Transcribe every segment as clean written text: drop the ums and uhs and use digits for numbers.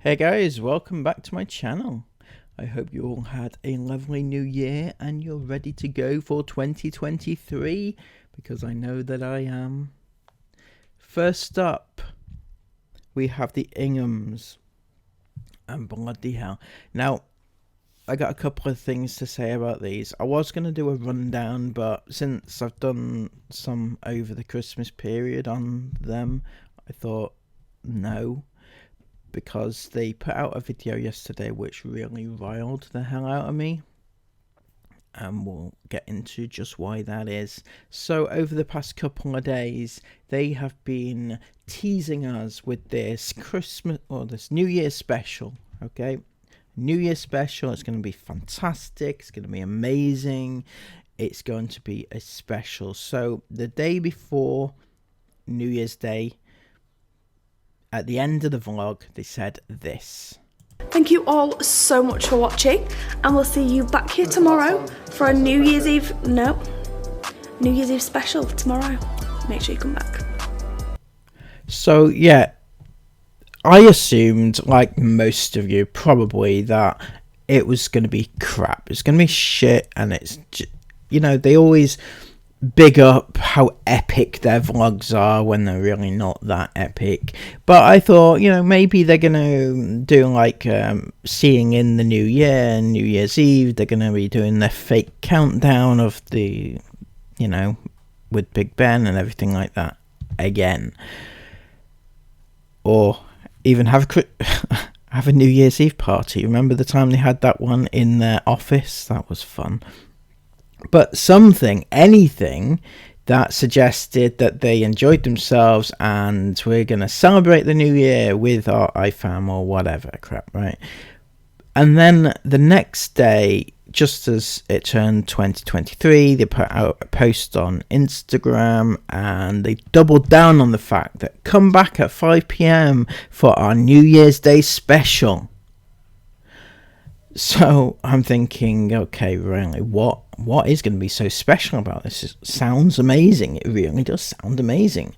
Hey guys, welcome back to my channel. I hope you all had a lovely new year and you're ready to go for 2023, because I know that I am. First up, we have the Inghams, and bloody hell. Now, I got a couple of things to say about these. I was going to do a rundown, but since I've done some over the Christmas period on them, I thought no. Because they put out a video yesterday which really riled the hell out of me, and we'll get into just why that is. So over the past couple of days they have been teasing us with this Christmas or this New Year special. Okay, New Year special, it's going to be fantastic, it's going to be amazing, it's going to be a special. So the day before New Year's Day, at the end of the vlog, they said this. Thank you all so much for watching, and we'll see you back here tomorrow for a New Year's Eve special tomorrow. Make sure you come back. So yeah, I assumed, like most of you probably, that it was going to be crap. It's going to be shit, and it's, you know, they always big up how epic their vlogs are when they're really not that epic. But I thought, you know, maybe they're gonna do like seeing in the new year, New Year's Eve, they're gonna be doing their fake countdown of the, you know, with Big Ben and everything like that again, or even have a New Year's Eve party. Remember the time they had that one in their office? That was fun. But anything that suggested that they enjoyed themselves and we're going to celebrate the new year with our iFam or whatever crap, right? And then the next day, just as it turned 2023, they put out a post on Instagram and they doubled down on the fact that come back at 5 p.m. for our New Year's Day special. So I'm thinking, okay, really, what is going to be so special about this? It sounds amazing. It really does sound amazing.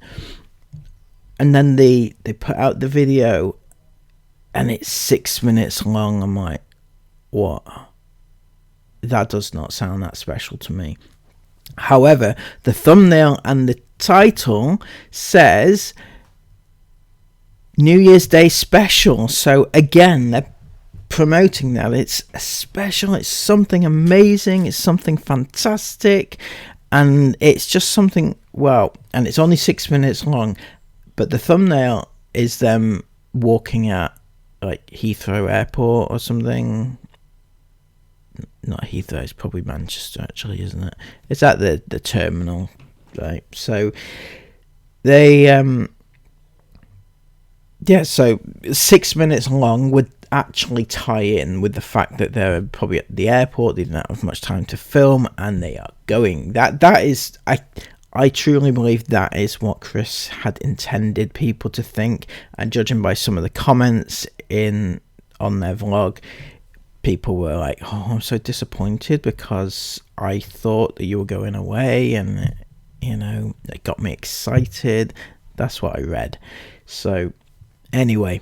And then they put out the video and it's 6 minutes long. I'm like, what? That does not sound that special to me. However, the thumbnail and the title says New Year's Day special. So again, they're promoting that it's a special, it's something amazing, it's something fantastic, and it's just something, well, and it's only 6 minutes long, but the thumbnail is them walking at like Heathrow Airport or something. Not Heathrow, it's probably Manchester actually, isn't it? It's at the terminal, right? So they yeah, so 6 minutes long would actually tie in with the fact that they're probably at the airport, they didn't have much time to film, and they are going. That is, I truly believe that is what Chris had intended people to think, and judging by some of the comments on their vlog, people were like, oh, I'm so disappointed because I thought that you were going away, and you know, it got me excited. That's what I read. So anyway,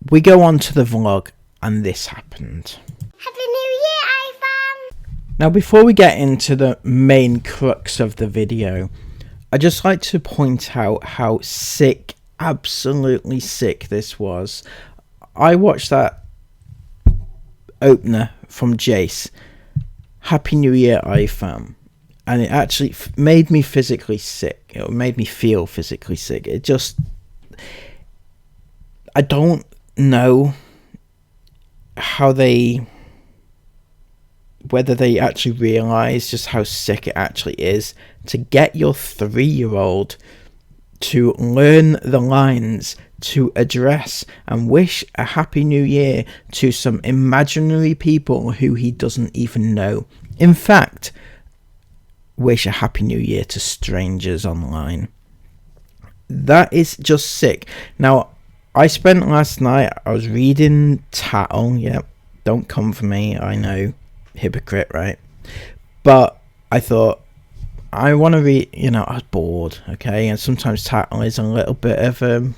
we go on to the vlog, and this happened. Happy New Year, iFam! Now, before we get into the main crux of the video, I'd just like to point out how sick, absolutely sick this was. I watched that opener from Jace, Happy New Year, iFam, and it actually made me physically sick. It made me feel physically sick. It just, I don't know whether they actually realize just how sick it actually is to get your 3-year-old to learn the lines to address and wish a happy new year to some imaginary people who he doesn't even know. In fact, wish a happy new year to strangers online. That is just sick. Now, I spent last night, I was reading Tattle. Yep, don't come for me, I know, hypocrite, right? But I thought, I want to read, you know, I was bored, okay? And sometimes Tattle is a little bit of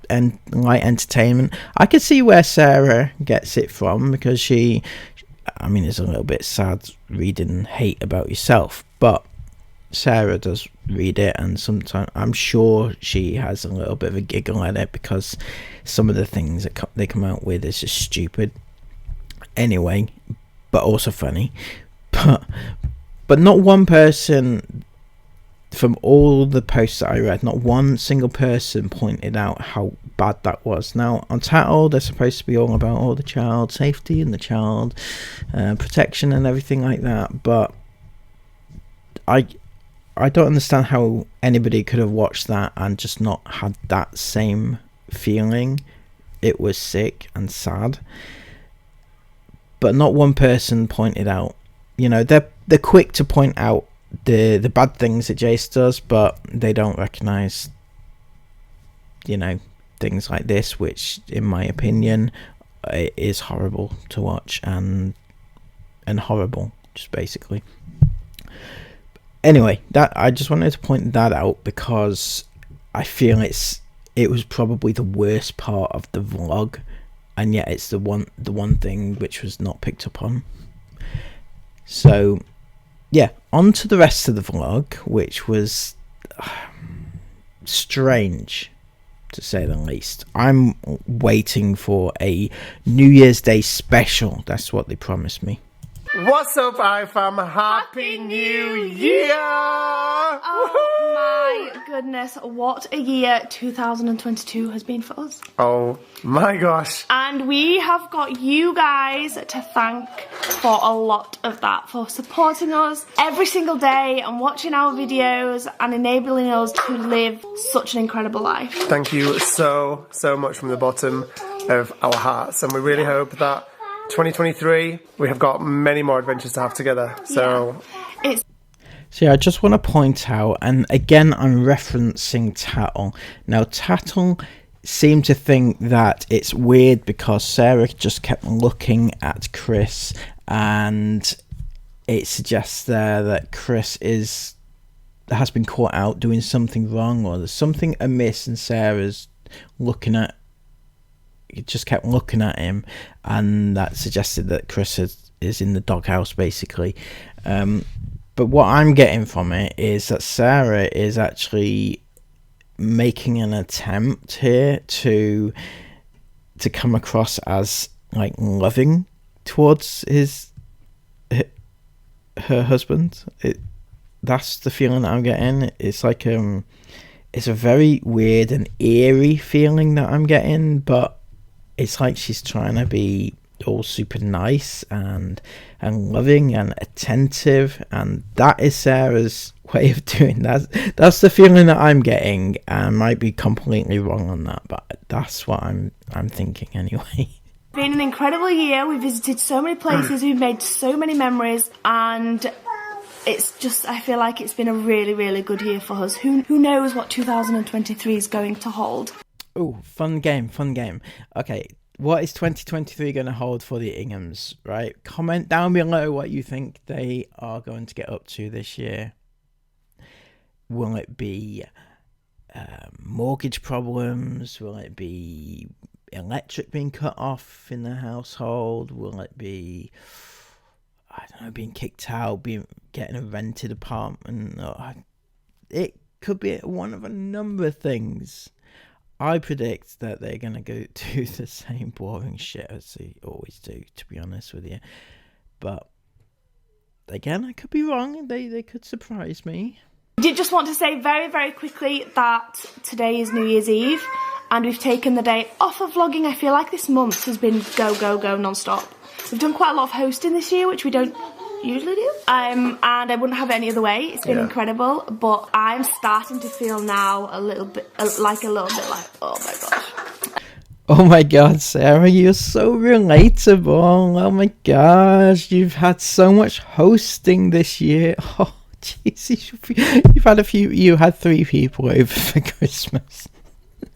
and light entertainment. I could see where Sarah gets it from, because it's a little bit sad reading hate about yourself, but Sarah does read it, and sometimes I'm sure she has a little bit of a giggle at it, because some of the things that they come out with is just stupid anyway, but also funny. But not one person from all the posts that I read, not one single person pointed out how bad that was. Now, on Tattle, they're supposed to be all about all the child safety and the child protection and everything like that, but I don't understand how anybody could have watched that and just not had that same feeling. It was sick and sad, but not one person pointed out. They're quick to point out the bad things that Jace does, but they don't recognise, things like this, which, in my opinion, is horrible to watch and horrible, just basically. Anyway, that I just wanted to point that out, because I feel it was probably the worst part of the vlog, and yet it's the one thing which was not picked up on. So yeah, on to the rest of the vlog, which was strange, to say the least. I'm waiting for a New Year's Day special. That's what they promised me. What's up, iFam? Happy New Year! Oh my goodness, what a year 2022 has been for us. Oh my gosh. And we have got you guys to thank for a lot of that, for supporting us every single day and watching our videos and enabling us to live such an incredible life. Thank you so much from the bottom of our hearts, and we really hope that 2023 we have got many more adventures to have together. So I just want to point out, and again I'm referencing Tattle. Now, Tattle seemed to think that it's weird because Sarah just kept looking at Chris, and it suggests there that Chris has been caught out doing something wrong, or there's something amiss, and Sarah's just kept looking at him, and that suggested that Chris is in the doghouse, basically. But what I'm getting from it is that Sarah is actually making an attempt here to come across as like loving towards her husband. That's the feeling that I'm getting. It's like it's a very weird and eerie feeling that I'm getting, but it's like she's trying to be all super nice and loving and attentive, and that is Sarah's way of doing that. That's the feeling that I'm getting. I might be completely wrong on that, but that's what I'm thinking anyway. It's been an incredible year. We visited so many places, we've made so many memories, and it's just, I feel like it's been a really, really good year for us. Who knows what 2023 is going to hold? Oh, fun game. Okay, what is 2023 going to hold for the Inghams, right? Comment down below what you think they are going to get up to this year. Will it be mortgage problems? Will it be electric being cut off in the household? Will it be, I don't know, being kicked out, getting a rented apartment? It could be one of a number of things. I predict that they're going to go do the same boring shit as they always do, to be honest with you. But again, I could be wrong. They could surprise me. I did just want to say very, very quickly that today is New Year's Eve and we've taken the day off of vlogging. I feel like this month has been go non-stop. We've done quite a lot of hosting this year, which we don't usually do. And I wouldn't have it any other way. It's been incredible, but I'm starting to feel now a little bit like, oh my gosh. Oh my god, Sarah, you're so relatable. Oh my gosh, you've had so much hosting this year. Oh jeez, you had 3 people over for Christmas.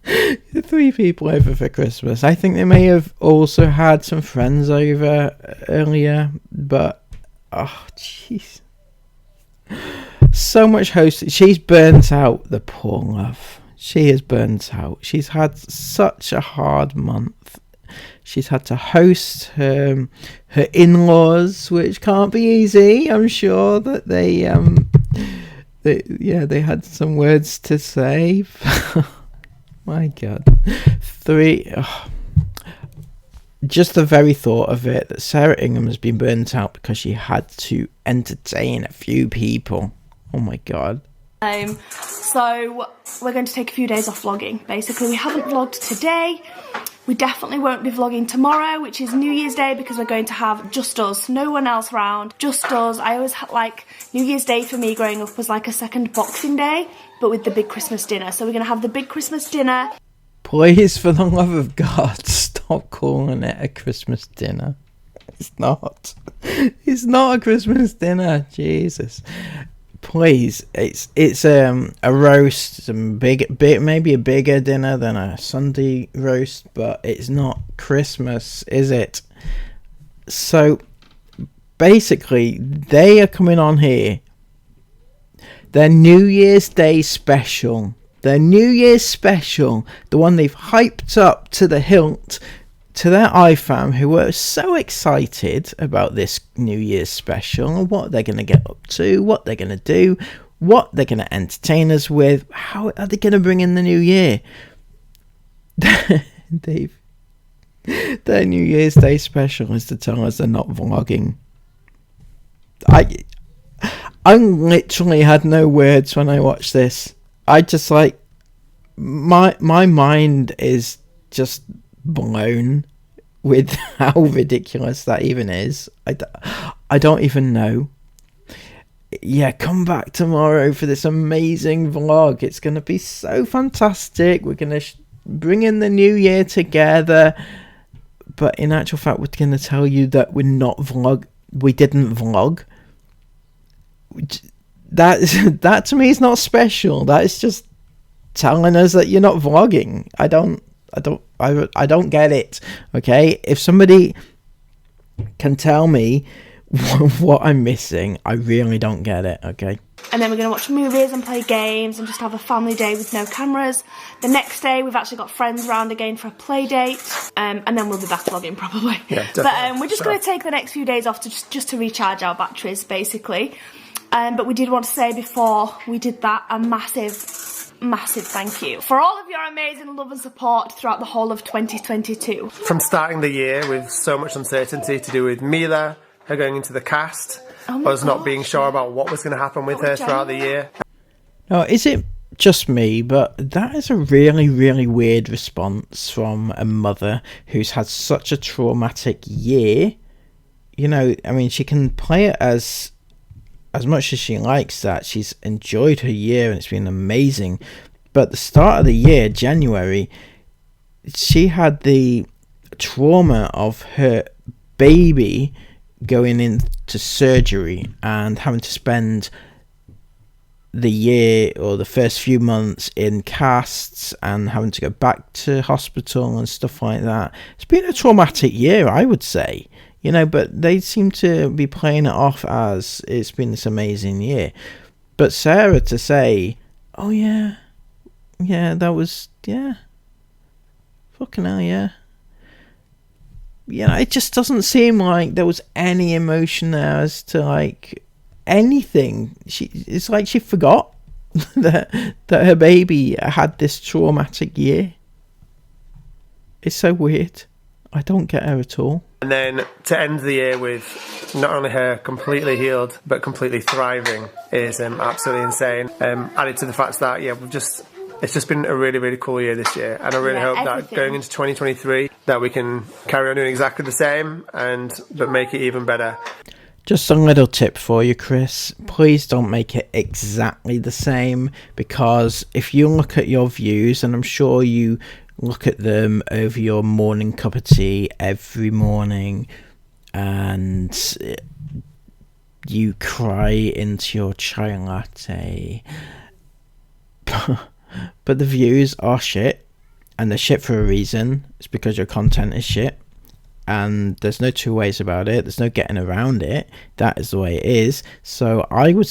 3 people over for Christmas. I think they may have also had some friends over earlier, but oh jeez, so much hosting. She's burnt out, the poor love. She is burnt out. She's had such a hard month. She's had to host her in-laws, which can't be easy. I'm sure that they had some words to say. My God. Just the very thought of it, that Sarah Ingham has been burnt out because she had to entertain a few people. Oh my God. So we're going to take a few days off vlogging. Basically, we haven't vlogged today. We definitely won't be vlogging tomorrow, which is New Year's Day, because we're going to have just us, no one else around, just us. I always had, like, New Year's Day for me growing up was like a second Boxing Day, but with the big Christmas dinner. So we're going to have the big Christmas dinner. Please, for the love of God, stop calling it a Christmas dinner. It's not. It's not a Christmas dinner. Jesus. Please, it's a roast, maybe a bigger dinner than a Sunday roast, but it's not Christmas, is it? So basically, they are coming on here. Their New Year's Day special. Their New Year's special, the one they've hyped up to the hilt, to their iFam, who were so excited about this New Year's special, what they're going to get up to, what they're going to do, what they're going to entertain us with, how are they going to bring in the new year? Dave, their New Year's Day special is to tell us they're not vlogging. I literally had no words when I watched this. I just my mind is just blown with how ridiculous that even is. I don't even know. Yeah, come back tomorrow for this amazing vlog. It's going to be so fantastic. We're going to bring in the new year together. But in actual fact, we're going to tell you that we didn't vlog. That to me is not special. That is just telling us that you're not vlogging. I don't get it. Okay, if somebody can tell me what I'm missing, I really don't get it. Okay. And then we're going to watch movies and play games and just have a family day with no cameras. The next day we've actually got friends round again for a play date, and then we'll be back vlogging probably. Yeah, but we're just going to take the next few days off to just to recharge our batteries basically. But we did want to say before we did that a massive thank you for all of your amazing love and support throughout the whole of 2022. From starting the year with so much uncertainty to do with Mila, her going into the cast, us not being sure about what was going to happen with her throughout the year. No, is it just me, but that is a really, really weird response from a mother who's had such a traumatic year. You know, I mean, she can play it as much as she likes that. She's enjoyed her year and it's been amazing. But at the start of the year, January, she had the trauma of her baby going into surgery and having to spend the year or the first few months in casts and having to go back to hospital and stuff like that. It's been a traumatic year, I would say. You know, but they seem to be playing it off as it's been this amazing year. But Sarah to say, oh yeah, that was, fucking hell, yeah. It just doesn't seem like there was any emotion there as to, like, anything. It's like she forgot that her baby had this traumatic year. It's so weird. I don't get her at all. And then to end the year with not only her completely healed, but completely thriving is absolutely insane. Added to the fact that, it's just been a really, really cool year this year. And I really hope that going into 2023, that we can carry on doing exactly the same, but make it even better. Just a little tip for you, Chris. Please don't make it exactly the same, because if you look at your views, and I'm sure you look at them over your morning cup of tea every morning and you cry into your chai latte, but the views are shit, and they're shit for a reason. It's because your content is shit, and there's no two ways about it. There's no getting around it. That is the way it is. So I would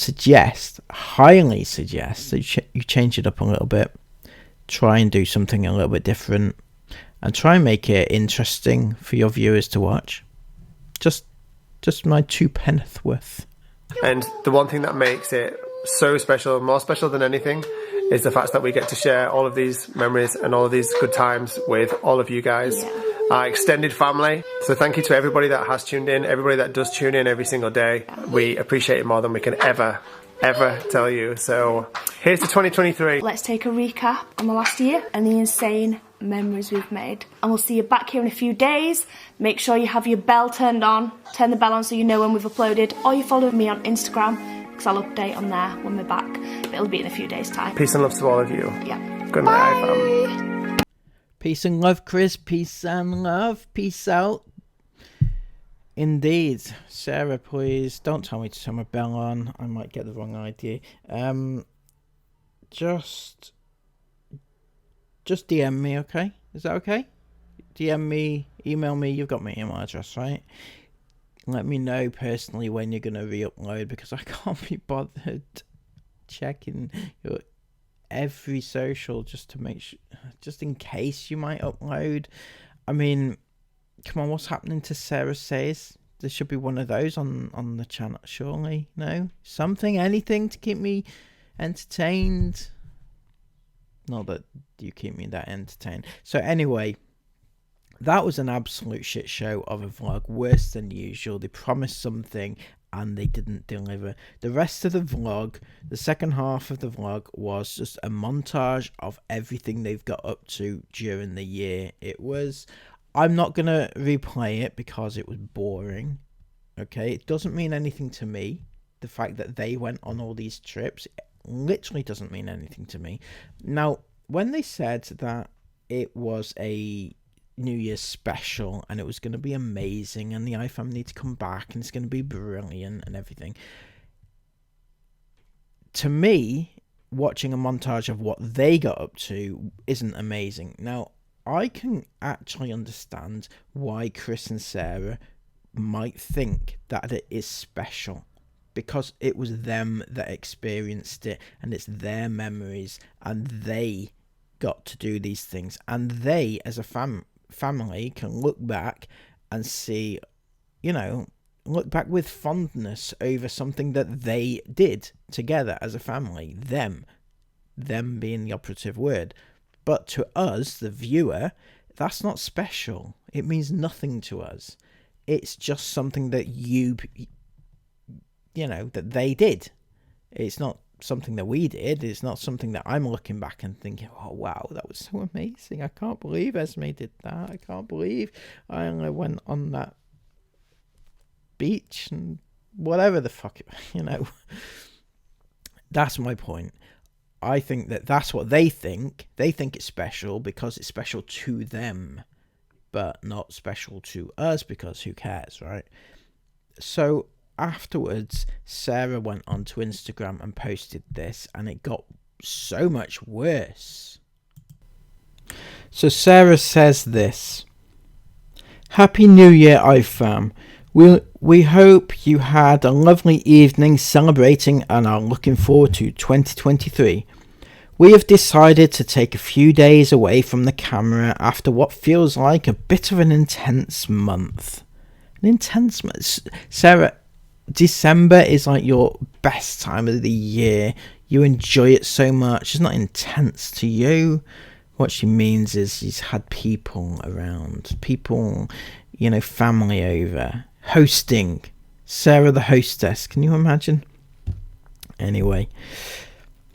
highly suggest that you change it up a little bit. try and do something a little bit different and try and make it interesting for your viewers to watch. Just my 2 pence worth. And the one thing that makes it so special, more special than anything, is the fact that we get to share all of these memories and all of these good times with all of you guys, our extended family. So thank you to everybody that has tuned in, everybody that does tune in every single day. We appreciate it more than we can ever tell you. So here's to 2023. Let's take a recap on the last year and the insane memories we've made. And we'll see you back here in a few days. Make sure you have your bell turned on. Turn the bell on so you know when we've uploaded. Or you follow me on Instagram, because I'll update on there when we're back. But it'll be in a few days' time. Peace and love to all of you. Yeah. Good night, fam. Peace and love, Chris. Peace and love. Peace out. Indeed. Sarah, please don't tell me to turn my bell on. I might get the wrong idea. Just DM me, okay? Is that okay? DM me, email me. You've got my email address, right? Let me know personally when you're going to re-upload, because I can't be bothered checking your every social just to make sure, just in case you might upload. I mean, come on, what's happening to Sarah Says? There should be one of those on the channel, surely. No? Something, anything to keep me entertained. Not that you keep me that entertained. So anyway, that was an absolute shit show of a vlog, worse than usual. They promised something and they didn't deliver. The rest of the vlog, the second half of the vlog, was just a montage of everything they've got up to during the year. I'm not going to replay it because it was boring. Okay, it doesn't mean anything to me. The fact that they went on all these trips literally doesn't mean anything to me. Now, when they said that it was a New Year's special and it was going to be amazing and the iFam need to come back and it's going to be brilliant and everything, to me, watching a montage of what they got up to isn't amazing. Now, I can actually understand why Chris and Sarah might think that it is special, because it was them that experienced it and it's their memories and they got to do these things, and they as a family can look back and see, look back with fondness over something that they did together as a family, them being the operative word. But to us, the viewer, that's not special. It means nothing to us. It's just something that that they did. It's not something that we did. It's not something that I'm looking back and thinking, oh wow, that was so amazing. I can't believe Esme did that. I can't believe I only went on that beach and whatever the fuck, That's my point. I think that's what they think. They think it's special because it's special to them, but not special to us because who cares, right? So afterwards, Sarah went onto Instagram and posted this, and it got so much worse. So Sarah says this: Happy New Year, iFam. We hope you had a lovely evening celebrating and are looking forward to 2023. We have decided to take a few days away from the camera after what feels like a bit of an intense month. Sarah, December is like your best time of the year. You enjoy it so much. It's not intense to you. What she means is she's had people around. People, family over. Hosting. Sarah the hostess. Can you imagine? Anyway.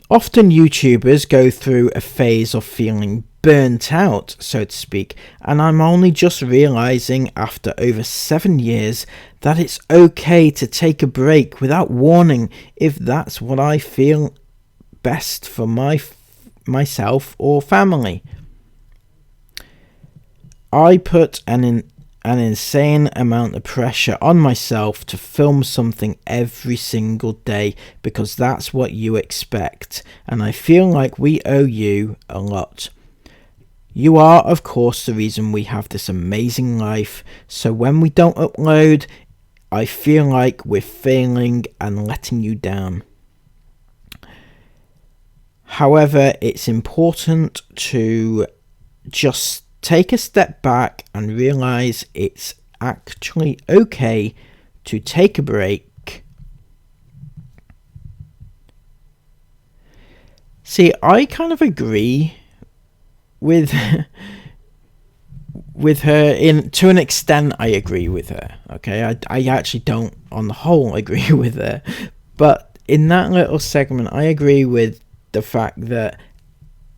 Often YouTubers go through a phase of feeling burnt out, so to speak, and I'm only just realising after over 7 years that it's okay to take a break without warning if that's what I feel best for myself or family. I put an insane amount of pressure on myself to film something every single day because that's what you expect, and I feel like we owe you a lot. You are, of course, the reason we have this amazing life, so when we don't upload, I feel like we're failing and letting you down. However, it's important to just take a step back and realize it's actually okay to take a break. See, I kind of agree with her to an extent. I agree with her. Okay, I actually don't on the whole agree with her, but in that little segment I agree with the fact that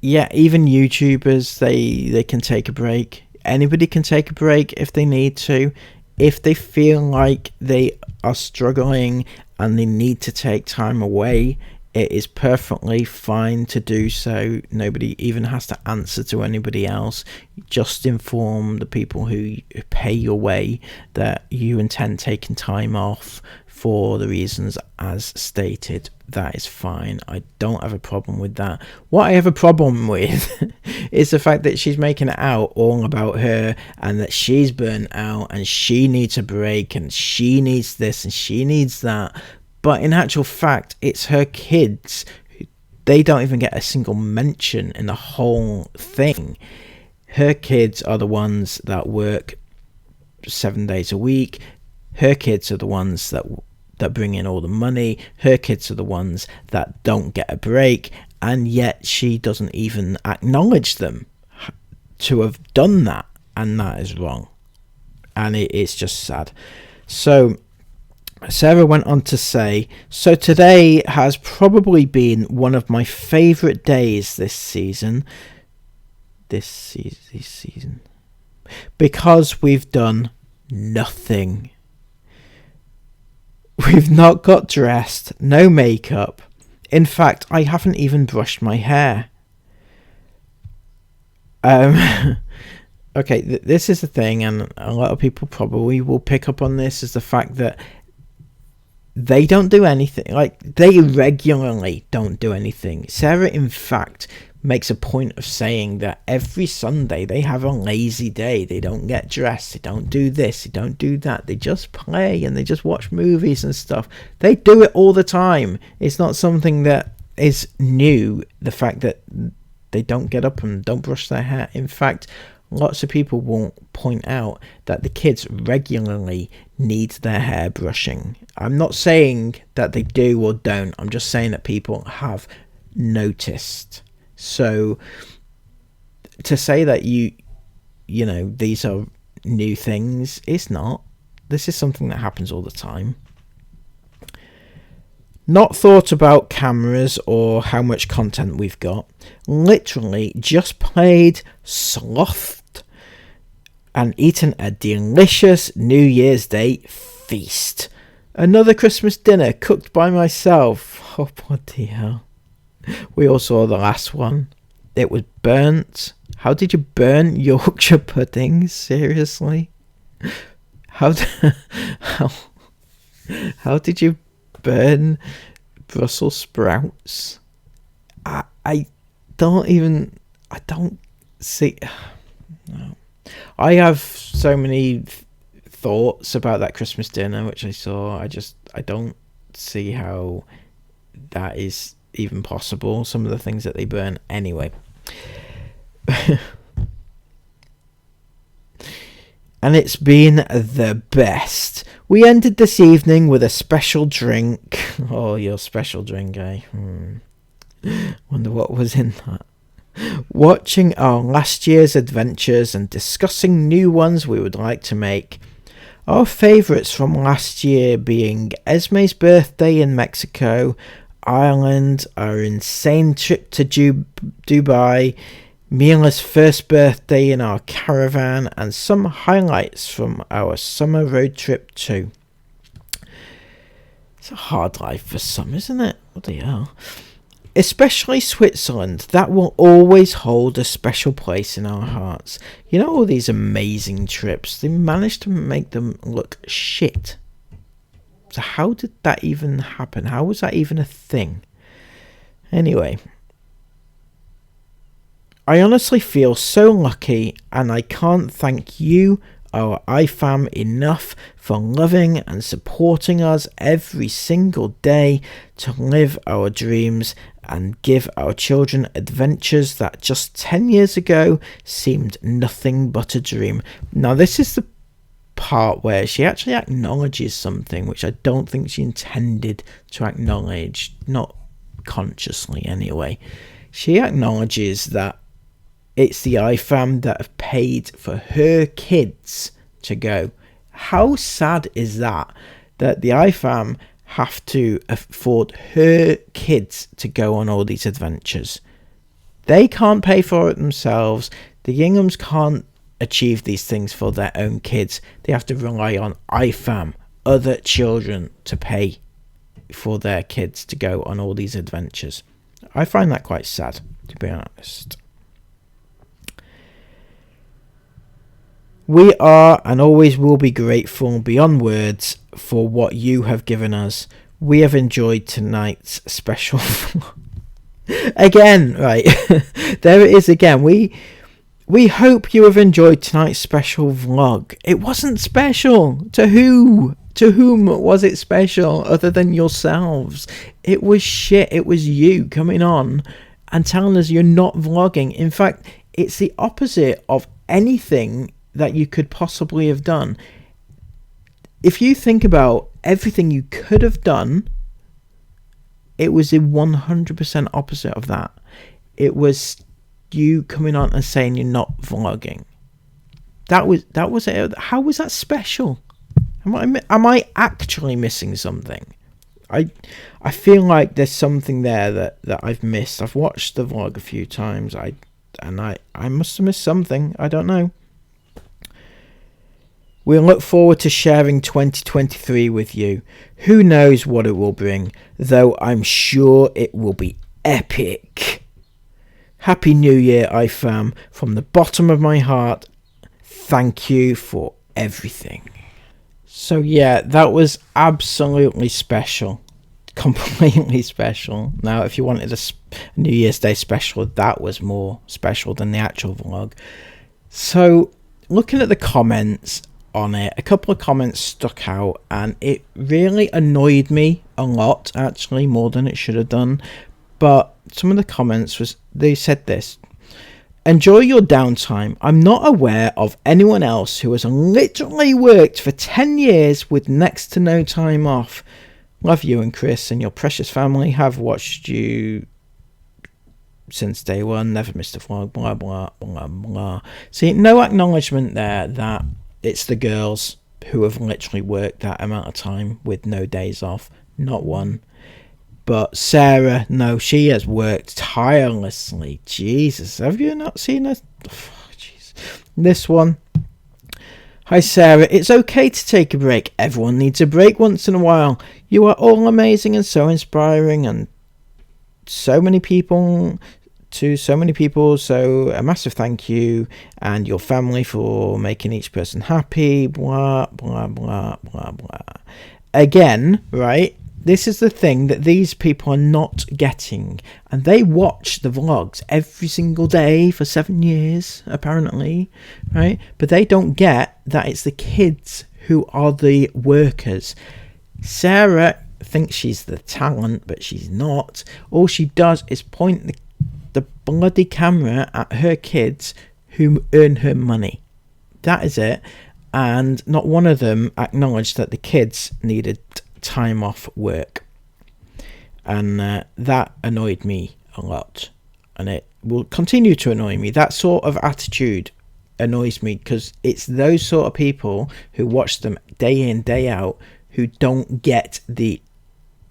even YouTubers, they can take a break. Anybody can take a break if they need to. If they feel like they are struggling and they need to take time away, it is perfectly fine to do so. Nobody even has to answer to anybody else. Just inform the people who pay your way that you intend taking time off for the reasons as stated. That is fine. I don't have a problem with that. What I have a problem with is the fact that she's making it out all about her and that she's burnt out and she needs a break and she needs this and she needs that. But in actual fact, it's her kids. They don't even get a single mention in the whole thing. Her kids are the ones that work 7 days a week. Her kids are the ones that bring in all the money. Her kids are the ones that don't get a break, and yet she doesn't even acknowledge them to have done that, and that is wrong, and it's just sad. So Sarah went on to say, so today has probably been one of my favourite days this season, because we've done nothing. We've not got dressed, no makeup. In fact, I haven't even brushed my hair. Okay, this is the thing, and a lot of people probably will pick up on this, is the fact that they don't do anything. Like, they regularly don't do anything. Sarah, in fact, makes a point of saying that every Sunday they have a lazy day. They don't get dressed, they don't do this, they don't do that, they just play and they just watch movies and stuff. They do it all the time. It's not something that is new, the fact that they don't get up and don't brush their hair. In fact, lots of people will point out that the kids regularly need their hair brushing. I'm not saying that they do or don't, I'm just saying that people have noticed. So to say that you know these are new things, it's not. This is something that happens all the time. Not thought about cameras or how much content we've got. Literally just played, slothed, and eaten a delicious New Year's Day feast. Another Christmas dinner cooked by myself. Oh, bloody hell. We all saw the last one. It was burnt. How did you burn Yorkshire puddings? Seriously? How did you burn Brussels sprouts? I don't see. No. I have so many thoughts about that Christmas dinner which I saw. I don't see how that is even possible. Some of the things that they burn anyway. And it's been the best. We ended this evening with a special drink. Oh, your special drink, eh? Wonder what was in that. Watching our last year's adventures and discussing new ones we would like to make. Our favourites from last year being Esme's birthday in Mexico, Ireland, our insane trip to Dubai, Mila's first birthday in our caravan, and some highlights from our summer road trip too. It's a hard life for some, isn't it? What the hell? Especially Switzerland, that will always hold a special place in our hearts. You know, all these amazing trips, they managed to make them look shit. So how did that even happen? How was that even a thing? Anyway, I honestly feel so lucky, and I can't thank you, our iFam, enough for loving and supporting us every single day to live our dreams and give our children adventures that just 10 years ago seemed nothing but a dream. Now, this is the part where she actually acknowledges something which I don't think she intended to acknowledge, not consciously anyway. She acknowledges that it's the IFAM that have paid for her kids to go. How sad is that? That the IFAM have to afford her kids to go on all these adventures. They can't pay for it themselves. The Inghams can't achieve these things for their own kids. They have to rely on IFAM, other children, to pay for their kids to go on all these adventures. I find that quite sad, to be honest. We are and always will be grateful beyond words for what you have given us. We have enjoyed tonight's special again, right? There it is again. We hope you have enjoyed tonight's special vlog. It wasn't special. To who? To whom was it special other than yourselves? It was shit. It was you coming on and telling us you're not vlogging. In fact, it's the opposite of anything that you could possibly have done. If you think about everything you could have done, it was the 100% opposite of that. It was you coming on and saying you're not vlogging. That was it. How was that special? Am I actually missing something? I feel like there's something there that I've missed. I've watched the vlog a few times. I must have missed something. I don't know. We look forward to sharing 2023 with you. Who knows what it will bring, though I'm sure it will be epic. Happy New Year, IFAM. From the bottom of my heart, thank you for everything. So yeah, that was absolutely special. Completely special. Now, if you wanted a New Year's Day special, that was more special than the actual vlog. So, looking at the comments on it, a couple of comments stuck out, and it really annoyed me a lot, actually, more than it should have done. But some of the comments they said this: enjoy your downtime. I'm not aware of anyone else who has literally worked for 10 years with next to no time off. Love you and Chris and your precious family. Have watched you since day one. Never missed a vlog. Blah, blah, blah, blah. See, no acknowledgement there that it's the girls who have literally worked that amount of time with no days off. Not one. But Sarah, no, she has worked tirelessly. Jesus, have you not seen her? Oh, jeez. This one. Hi Sarah, it's okay to take a break. Everyone needs a break once in a while. You are all amazing and so inspiring, and so many people, so a massive thank you and your family for making each person happy. Blah, blah, blah, blah, blah. Again, right? This is the thing that these people are not getting, and they watch the vlogs every single day for 7 years, apparently, right? But they don't get that it's the kids who are the workers. Sarah thinks she's the talent, but she's not. All she does is point the bloody camera at her kids who earn her money. That is it. And not one of them acknowledged that the kids needed time off work, and that annoyed me a lot, and it will continue to annoy me. That sort of attitude annoys me, because it's those sort of people who watch them day in, day out, who don't get the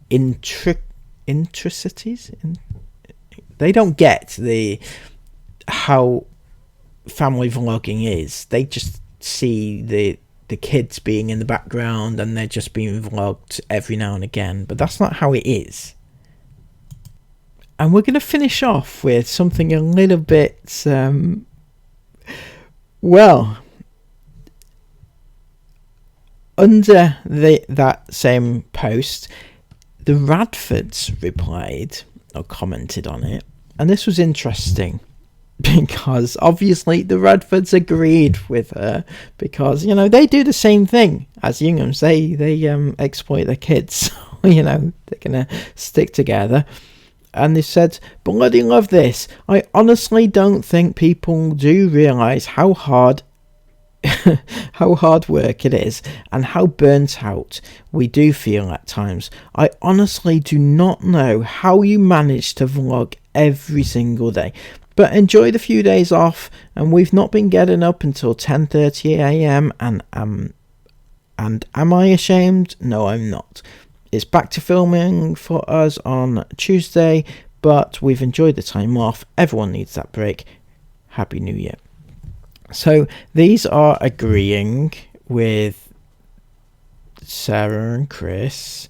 intricacies. They don't get how family vlogging is. They just see the kids being in the background and they're just being vlogged every now and again, but that's not how it is. And we're going to finish off with something a little bit under that same post, the Radfords replied or commented on it, and this was interesting. Because obviously the Radfords agreed with her, because they do the same thing as Inghams. They exploit their kids, so, they're gonna stick together. And they said, bloody love this. I honestly don't think people do realise how hard how hard work it is and how burnt out we do feel at times. I honestly do not know how you manage to vlog every single day, but enjoy the few days off. And we've not been getting up until 10:30 a.m. and am I ashamed? No, I'm not. It's back to filming for us on Tuesday, but we've enjoyed the time off. Everyone needs that break. Happy New Year. So these are agreeing with Sarah and Chris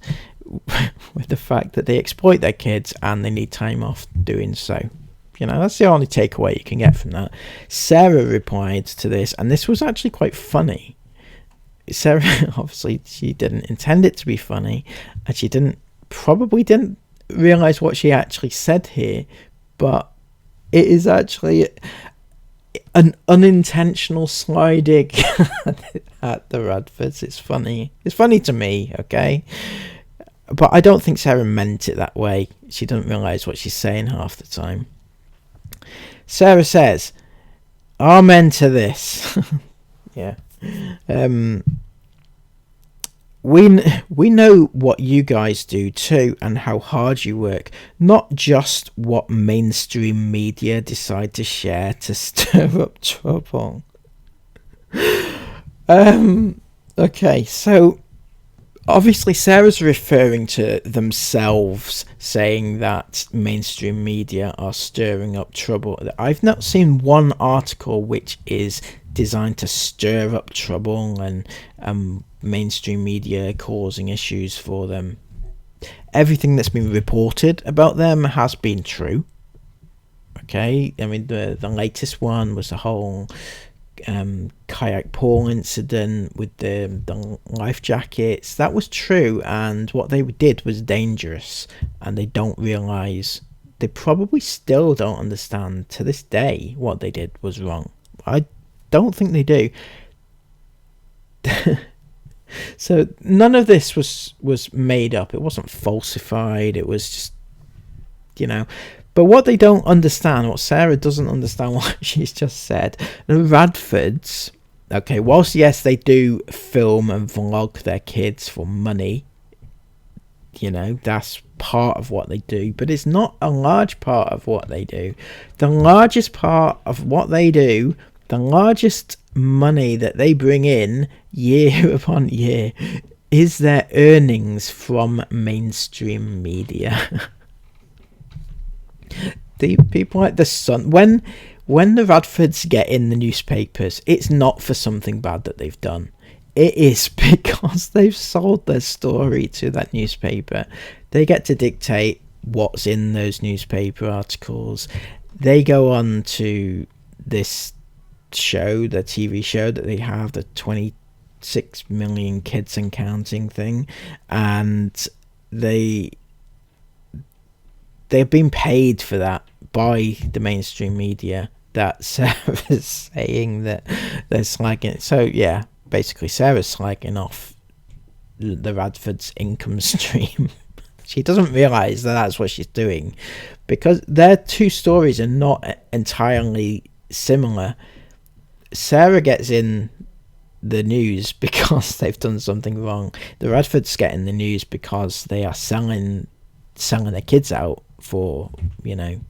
with the fact that they exploit their kids and they need time off doing so. You know, that's the only takeaway you can get from that. Sarah replied to this, and this was actually quite funny. Sarah, obviously, she didn't intend it to be funny, and she probably didn't realise what she actually said here, but it is actually an unintentional sliding at the Radfords. It's funny. It's funny to me, okay? But I don't think Sarah meant it that way. She doesn't realise what she's saying half the time. Sarah says, amen to this. Yeah. We know what you guys do too and how hard you work, not just what mainstream media decide to share to stir up trouble. Okay, so obviously Sarah's referring to themselves, saying that mainstream media are stirring up trouble. I've not seen one article which is designed to stir up trouble and mainstream media causing issues for them. Everything that's been reported about them has been true. Okay, I mean the latest one was the whole kayak pool incident with the life jackets. That was true, and what they did was dangerous, and they don't realise, they probably still don't understand to this day what they did was wrong. I don't think they do. So none of this was made up. It wasn't falsified. It was just, you know. But what they don't understand, what Sarah doesn't understand what she's just said, the Radfords, okay, whilst yes, they do film and vlog their kids for money, you know, that's part of what they do, but it's not a large part of what they do. The largest part of what they do, the largest money that they bring in year upon year, is their earnings from mainstream media. The people like the Sun, when the Radfords get in the newspapers, it's not for something bad that they've done. It is because they've sold their story to that newspaper. They get to dictate what's in those newspaper articles. They go on to this show, the TV show that they have, the 26 million kids and counting thing, and they've been paid for that by the mainstream media. That Sarah's saying that they're slagging. So yeah, basically Sarah's slagging off the Radfords' income stream. She doesn't realise that that's what she's doing, because their two stories are not entirely similar. Sarah gets in the news because they've done something wrong. The Radfords get in the news because they are selling their kids out for, you know,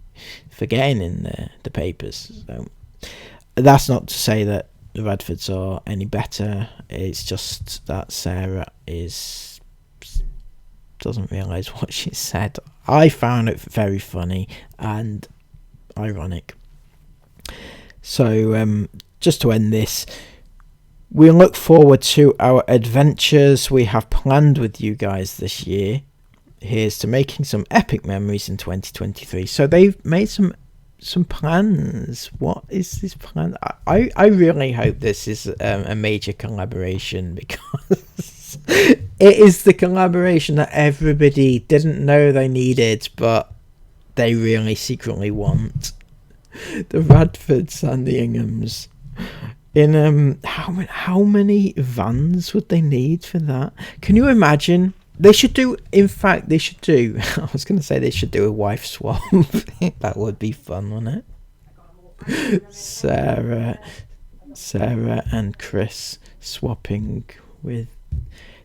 for getting in the papers. So that's not to say that the Radfords are any better. It's just that Sarah doesn't realise what she said. I found it very funny and ironic. So just to end this, we look forward to our adventures we have planned with you guys this year. Here's to making some epic memories in 2023. So they've made some plans. What is this plan? I really hope this is a major collaboration, because it is the collaboration that everybody didn't know they needed, but they really secretly want. The Radfords and the Inghams. In how many vans would they need for that? Can you imagine They should do. In fact, they should do. I was going to say they should do a wife swap. That would be fun, wouldn't it? Sarah and Chris swapping with.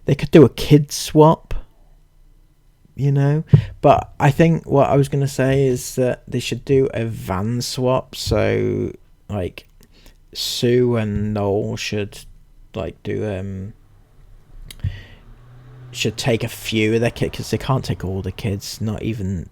They could do a kid swap. But I think what I was going to say is that they should do a van swap. So like Sue and Noel should should take a few of their kids, because they can't take all the kids, not even